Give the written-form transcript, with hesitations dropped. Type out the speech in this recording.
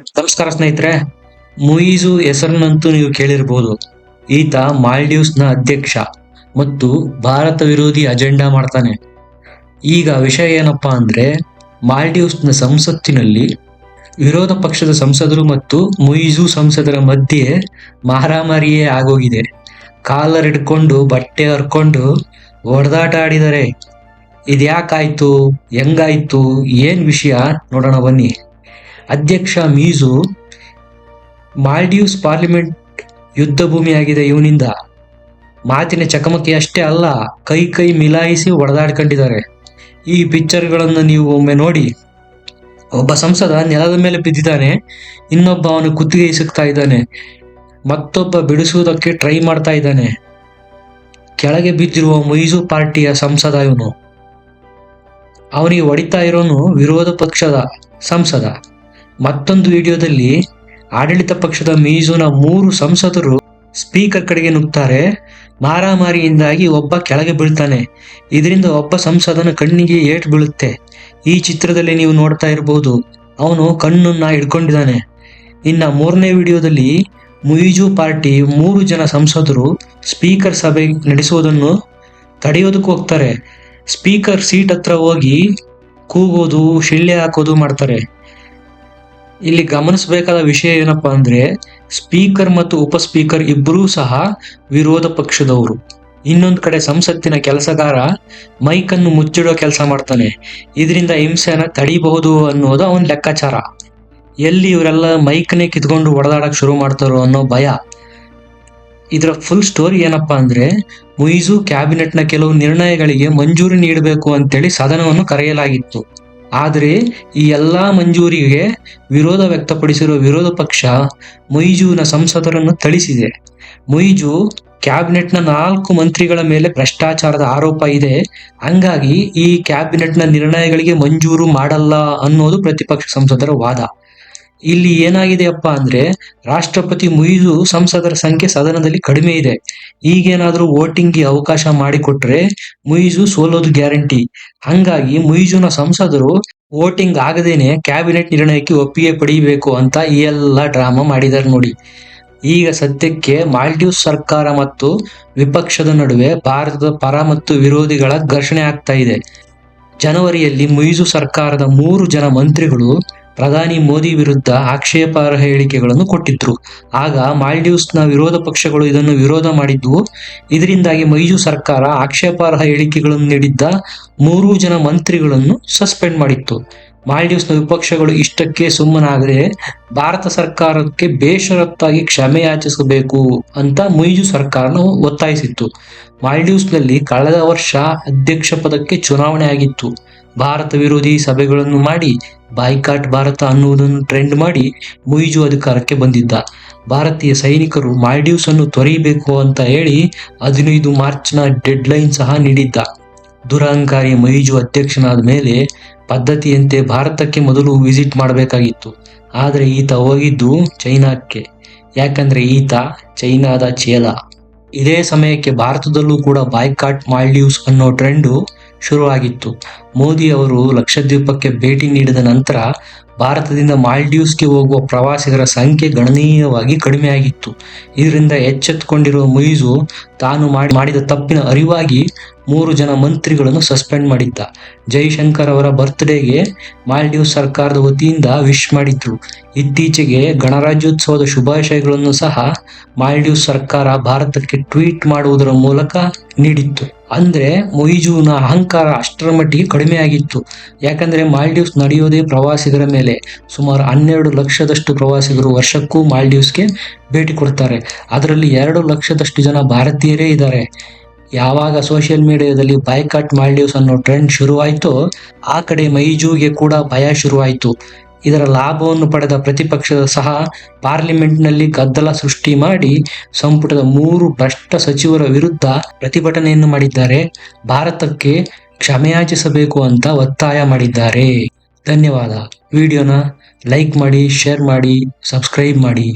ನಮಸ್ಕಾರ ಸ್ನೇಹಿತರೆ. ಮುಯಿಜು ಹೆಸರನ್ನಂತೂ ನೀವು ಕೇಳಿರಬಹುದು. ಈತ ಮಾಲ್ಡೀವ್ಸ್ ನ ಅಧ್ಯಕ್ಷ ಮತ್ತು ಭಾರತ ವಿರೋಧಿ ಅಜೆಂಡಾ ಮಾಡ್ತಾನೆ. ಈಗ ವಿಷಯ ಏನಪ್ಪಾ ಅಂದ್ರೆ, ಮಾಲ್ಡೀವ್ಸ್ ನ ಸಂಸತ್ತಿನಲ್ಲಿ ವಿರೋಧ ಪಕ್ಷದ ಸಂಸದರು ಮತ್ತು ಮುಯಿಜು ಸಂಸದರ ಮಧ್ಯೆ ಮಾರಾಮಾರಿಯೇ ಆಗೋಗಿದೆ. ಕಾಲರ್ ಹಿಡ್ಕೊಂಡು ಬಟ್ಟೆ ಹರ್ಕೊಂಡು ಹೊಡೆದಾಟ ಆಡಿದ್ದಾರೆ. ಇದ್ಯಾಕಾಯ್ತು, ಹೆಂಗಾಯ್ತು, ಏನ್ ವಿಷಯ ನೋಡೋಣ ಬನ್ನಿ. ಅಧ್ಯಕ್ಷ ಮೀಜು, ಮಾಲ್ಡೀವ್ಸ್ ಪಾರ್ಲಿಮೆಂಟ್ ಯುದ್ಧ ಭೂಮಿಯಾಗಿದೆ. ಇವನಿಂದ ಮಾತಿನ ಚಕಮಕಿ ಅಷ್ಟೇ ಅಲ್ಲ, ಕೈ ಕೈ ಮಿಲಾಯಿಸಿ ಹೊಡೆದಾಡ್ಕೊಂಡಿದ್ದಾರೆ. ಈ ಪಿಕ್ಚರ್ಗಳನ್ನು ನೀವು ಒಮ್ಮೆ ನೋಡಿ. ಒಬ್ಬ ಸಂಸದ ನೆಲದ ಮೇಲೆ ಬಿದ್ದಿದ್ದಾನೆ, ಇನ್ನೊಬ್ಬ ಅವನು ಕುತ್ತಿಗೆ ಇಸುಕ್ತಾ ಇದ್ದಾನೆ, ಮತ್ತೊಬ್ಬ ಬಿಡಿಸುವುದಕ್ಕೆ ಟ್ರೈ ಮಾಡ್ತಾ ಇದ್ದಾನೆ. ಕೆಳಗೆ ಬಿದ್ದಿರುವ ಮುಯಿಜು ಪಾರ್ಟಿಯ ಸಂಸದ ಇವನು. ಅವನಿಗೆ ಹೊಡಿತಾ ಇರೋನು ವಿರೋಧ ಪಕ್ಷದ ಸಂಸದ. ಮತ್ತೊಂದು ವಿಡಿಯೋದಲ್ಲಿ ಆಡಳಿತ ಪಕ್ಷದ ಮೀಜುನ 3 ಸಂಸದರು ಸ್ಪೀಕರ್ ಕಡೆಗೆ ನುಗ್ತಾರೆ. ಮಾರಾಮಾರಿಯಿಂದಾಗಿ ಒಬ್ಬ ಕೆಳಗೆ ಬೀಳ್ತಾನೆ. ಇದರಿಂದ ಒಬ್ಬ ಸಂಸದನ ಕಣ್ಣಿಗೆ ಏಟು ಬೀಳುತ್ತೆ. ಈ ಚಿತ್ರದಲ್ಲಿ ನೀವು ನೋಡ್ತಾ ಇರಬಹುದು, ಅವನು ಕಣ್ಣನ್ನ ಹಿಡ್ಕೊಂಡಿದ್ದಾನೆ. ಇನ್ನ 3ನೇ ವಿಡಿಯೋದಲ್ಲಿ ಮುಯಿಜು ಪಾರ್ಟಿ 3 ಜನ ಸಂಸದರು ಸ್ಪೀಕರ್ ಸಭೆ ನಡೆಸುವುದನ್ನು ತಡೆಯೋದಕ್ಕೆ ಹೋಗ್ತಾರೆ. ಸ್ಪೀಕರ್ ಸೀಟ್ ಹತ್ರ ಹೋಗಿ ಕೂಗೋದು, ಶಿಳ್ಳೆ ಹಾಕೋದು ಮಾಡ್ತಾರೆ. ಇಲ್ಲಿ ಗಮನಿಸಬೇಕಾದ ವಿಷಯ ಏನಪ್ಪಾ ಅಂದ್ರೆ, ಸ್ಪೀಕರ್ ಮತ್ತು ಉಪ ಸ್ಪೀಕರ್ ಇಬ್ಬರೂ ಸಹ ವಿರೋಧ ಪಕ್ಷದವರು. ಇನ್ನೊಂದು ಕಡೆ ಸಂಸತ್ತಿನ ಕೆಲಸಗಾರ ಮೈಕ್ ಅನ್ನು ಮುಚ್ಚಿಡೋ ಕೆಲಸ ಮಾಡ್ತಾನೆ. ಇದರಿಂದ ಹಿಂಸೆನ ತಡಿಬಹುದು ಅನ್ನೋದು ಅವನ ಲೆಕ್ಕಾಚಾರ. ಎಲ್ಲಿ ಇವರೆಲ್ಲ ಮೈಕ್ನೇ ಕಿತ್ಕೊಂಡು ಹೊಡೆದಾಡಕ್ ಶುರು ಮಾಡ್ತಾರೋ ಅನ್ನೋ ಭಯ. ಇದರ ಫುಲ್ ಸ್ಟೋರಿ ಏನಪ್ಪಾ ಅಂದ್ರೆ, ಮುಯಿಜು ಕ್ಯಾಬಿನೆಟ್ ನ ಕೆಲವು ನಿರ್ಣಯಗಳಿಗೆ ಮಂಜೂರಿ ನೀಡಬೇಕು ಅಂತೇಳಿ ಸದನವನ್ನು ಕರೆಯಲಾಗಿತ್ತು. ಆದರೆ ಈ ಎಲ್ಲಾ ಮಂಜೂರಿಗೆ ವಿರೋಧ ವ್ಯಕ್ತಪಡಿಸಿರುವ ವಿರೋಧ ಪಕ್ಷ ಮುಯಿಜುನ ಸಂಸದರನ್ನು ಥಳಿಸಿದೆ. ಮುಯಿಜು ಕ್ಯಾಬಿನೆಟ್ ನ 4 ಮಂತ್ರಿಗಳ ಮೇಲೆ ಭ್ರಷ್ಟಾಚಾರದ ಆರೋಪ ಇದೆ, ಹಂಗಾಗಿ ಈ ಕ್ಯಾಬಿನೆಟ್ ನ ನಿರ್ಣಯಗಳಿಗೆ ಮಂಜೂರು ಮಾಡಲ್ಲ ಅನ್ನೋದು ಪ್ರತಿಪಕ್ಷ ಸಂಸದರ ವಾದ. ಇಲ್ಲಿ ಏನಾಗಿದೆಯಪ್ಪ ಅಂದ್ರೆ, ರಾಷ್ಟ್ರಪತಿ ಮುಯಿಜು ಸಂಸದರ ಸಂಖ್ಯೆ ಸದನದಲ್ಲಿ ಕಡಿಮೆ ಇದೆ. ಈಗೇನಾದ್ರೂ ವೋಟಿಂಗ್ಗೆ ಅವಕಾಶ ಮಾಡಿಕೊಟ್ರೆ ಮುಯಿಜು ಸೋಲೋದು ಗ್ಯಾರಂಟಿ. ಹಂಗಾಗಿ ಮುಯಿಜುನ ಸಂಸದರು ವೋಟಿಂಗ್ ಆಗದೇನೆ ಕ್ಯಾಬಿನೆಟ್ ನಿರ್ಣಯಕ್ಕೆ ಒಪ್ಪಿಗೆ ಪಡೆಯಬೇಕು ಅಂತ ಈ ಎಲ್ಲ ಡ್ರಾಮಾ ಮಾಡಿದ್ದಾರೆ ನೋಡಿ. ಈಗ ಸದ್ಯಕ್ಕೆ ಮಾಲ್ಡೀವ್ಸ್ ಸರ್ಕಾರ ಮತ್ತು ವಿಪಕ್ಷದ ನಡುವೆ ಭಾರತದ ಪರ ಮತ್ತು ವಿರೋಧಿಗಳ ಘರ್ಷಣೆ ಆಗ್ತಾ ಇದೆ. ಜನವರಿಯಲ್ಲಿ ಮುಯಿಜು ಸರ್ಕಾರದ 3 ಜನ ಮಂತ್ರಿಗಳು ಪ್ರಧಾನಿ ಮೋದಿ ವಿರುದ್ಧ ಆಕ್ಷೇಪಾರ್ಹ ಹೇಳಿಕೆಗಳನ್ನು ಕೊಟ್ಟಿದ್ರು. ಆಗ ಮಾಲ್ಡೀವ್ಸ್ನ ವಿರೋಧ ಪಕ್ಷಗಳು ಇದನ್ನು ವಿರೋಧ ಮಾಡಿದ್ವು. ಇದರಿಂದಾಗಿ ಮುಯಿಜು ಸರ್ಕಾರ ಆಕ್ಷೇಪಾರ್ಹ ಹೇಳಿಕೆಗಳನ್ನು ನೀಡಿದ್ದ 3 ಜನ ಮಂತ್ರಿಗಳನ್ನು ಸಸ್ಪೆಂಡ್ ಮಾಡಿತ್ತು. ಮಾಲ್ಡೀವ್ಸ್ನ ವಿಪಕ್ಷಗಳು ಇಷ್ಟಕ್ಕೆ ಸುಮ್ಮನಾಗದೆ ಭಾರತ ಸರ್ಕಾರಕ್ಕೆ ಬೇಷರತ್ತಾಗಿ ಕ್ಷಮೆ ಯಾಚಿಸಬೇಕು ಅಂತ ಮುಯಿಜು ಸರ್ಕಾರನ ಒತ್ತಾಯಿಸಿತ್ತು. ಮಾಲ್ಡೀವ್ಸ್ನಲ್ಲಿ ಕಳೆದ ವರ್ಷ ಅಧ್ಯಕ್ಷ ಪದಕ್ಕೆ ಚುನಾವಣೆ ಆಗಿತ್ತು. ಭಾರತ ವಿರೋಧಿ ಸಭೆಗಳನ್ನು ಮಾಡಿ ಬಾಯ್ಕಾಟ್ ಭಾರತ ಅನ್ನುವುದನ್ನು ಟ್ರೆಂಡ್ ಮಾಡಿ ಮುಯಿಜು ಅಧಿಕಾರಕ್ಕೆ ಬಂದಿದ್ದ. ಭಾರತೀಯ ಸೈನಿಕರು ಮಾಲ್ಡೀವ್ಸ್ ಅನ್ನು ತೊರೆಯಬೇಕು ಅಂತ ಹೇಳಿ 15 ಮಾರ್ಚ್ನ ಡೆಡ್ಲೈನ್ ಸಹ ನೀಡಿದ್ದ. ದುರಹಂಕಾರಿ ಮುಯಿಜು ಅಧ್ಯಕ್ಷನಾದ ಮೇಲೆ ಪದ್ಧತಿಯಂತೆ ಭಾರತಕ್ಕೆ ಮೊದಲು ವಿಸಿಟ್ ಮಾಡಬೇಕಾಗಿತ್ತು. ಆದರೆ ಈತ ಹೋಗಿದ್ದು ಚೈನಾಕ್ಕೆ. ಯಾಕಂದ್ರೆ ಈತ ಚೈನಾದ ಚೇಲ. ಇದೇ ಸಮಯಕ್ಕೆ ಭಾರತದಲ್ಲೂ ಕೂಡ ಬಾಯ್ಕಾಟ್ ಮಾಲ್ಡೀವ್ಸ್ ಅನ್ನೋ ಟ್ರೆಂಡು ಶುರುವಾಗಿತ್ತು. ಮೋದಿ ಅವರು ಲಕ್ಷದ್ವೀಪಕ್ಕೆ ಭೇಟಿ ನೀಡಿದ ನಂತರ ಭಾರತದಿಂದ ಮಾಲ್ಡೀವ್ಸ್ಗೆ ಹೋಗುವ ಪ್ರವಾಸಿಗರ ಸಂಖ್ಯೆ ಗಣನೀಯವಾಗಿ ಕಡಿಮೆಯಾಗಿತ್ತು. ಇದರಿಂದ ಎಚ್ಚೆತ್ತುಕೊಂಡಿರುವ ಮುಯಿಜು ತಾನು ಮಾಡಿದ ತಪ್ಪಿನ ಅರಿವಾಗಿ 3 ಜನ ಮಂತ್ರಿಗಳನ್ನು ಸಸ್ಪೆಂಡ್ ಮಾಡಿದ್ದ. ಜೈಶಂಕರ್ ಅವರ ಬರ್ತ್ಡೇಗೆ ಮಾಲ್ಡೀವ್ಸ್ ಸರ್ಕಾರದ ವತಿಯಿಂದ ವಿಶ್ ಮಾಡಿದ್ರು. ಇತ್ತೀಚೆಗೆ ಗಣರಾಜ್ಯೋತ್ಸವದ ಶುಭಾಶಯಗಳನ್ನು ಸಹ ಮಾಲ್ಡೀವ್ಸ್ ಸರ್ಕಾರ ಭಾರತಕ್ಕೆ ಟ್ವೀಟ್ ಮಾಡುವುದರ ಮೂಲಕ ನೀಡಿತ್ತು. ಅಂದ್ರೆ ಮುಯಿಜುನ ಅಹಂಕಾರ ಅಷ್ಟರ ಮಟ್ಟಿಗೆ ಕಡಿಮೆಯಾಗಿತ್ತು. ಯಾಕಂದ್ರೆ ಮಾಲ್ಡೀವ್ಸ್ ನಡೆಯೋದೇ ಪ್ರವಾಸಿಗರ ಮೇಲೆ. ಸುಮಾರು 12 ಲಕ್ಷದಷ್ಟು ಪ್ರವಾಸಿಗರು ವರ್ಷಕ್ಕೂ ಮಾಲ್ಡೀವ್ಸ್ಗೆ ಭೇಟಿ ಕೊಡ್ತಾರೆ. ಅದರಲ್ಲಿ 2 ಲಕ್ಷದಷ್ಟು ಜನ ಭಾರತೀಯರೇ ಇದ್ದಾರೆ. ಯಾವಾಗ ಸೋಷಿಯಲ್ ಮೀಡಿಯಾದಲ್ಲಿ ಬಾಯ್ಕಾಟ್ ಮಾಲ್ಡೀವ್ಸ್ ಅನ್ನೋ ಟ್ರೆಂಡ್ ಶುರುವಾಯಿತೋ, ಆ ಕಡೆ ಮುಯಿಜುಗೆ ಕೂಡ ಭಯ ಶುರುವಾಯಿತು. ಇದರ ಲಾಭವನ್ನು ಪಡೆದ ಪ್ರತಿಪಕ್ಷದ ಸಹ ಪಾರ್ಲಿಮೆಂಟ್ನಲ್ಲಿ ಗದ್ದಲ ಸೃಷ್ಟಿ ಮಾಡಿ ಸಂಪುಟದ 3 ಭ್ರಷ್ಟ ಸಚಿವರ ವಿರುದ್ಧ ಪ್ರತಿಭಟನೆಯನ್ನು ಮಾಡಿದ್ದಾರೆ. ಭಾರತಕ್ಕೆ ಕ್ಷಮೆಯಾಚಿಸಬೇಕು ಅಂತ ಒತ್ತಾಯ ಮಾಡಿದ್ದಾರೆ. ಧನ್ಯವಾದ. ವಿಡಿಯೋನ ಲೈಕ್ ಮಾಡಿ, ಶೇರ್ ಮಾಡಿ, ಸಬ್ಸ್ಕ್ರೈಬ್ ಮಾಡಿ.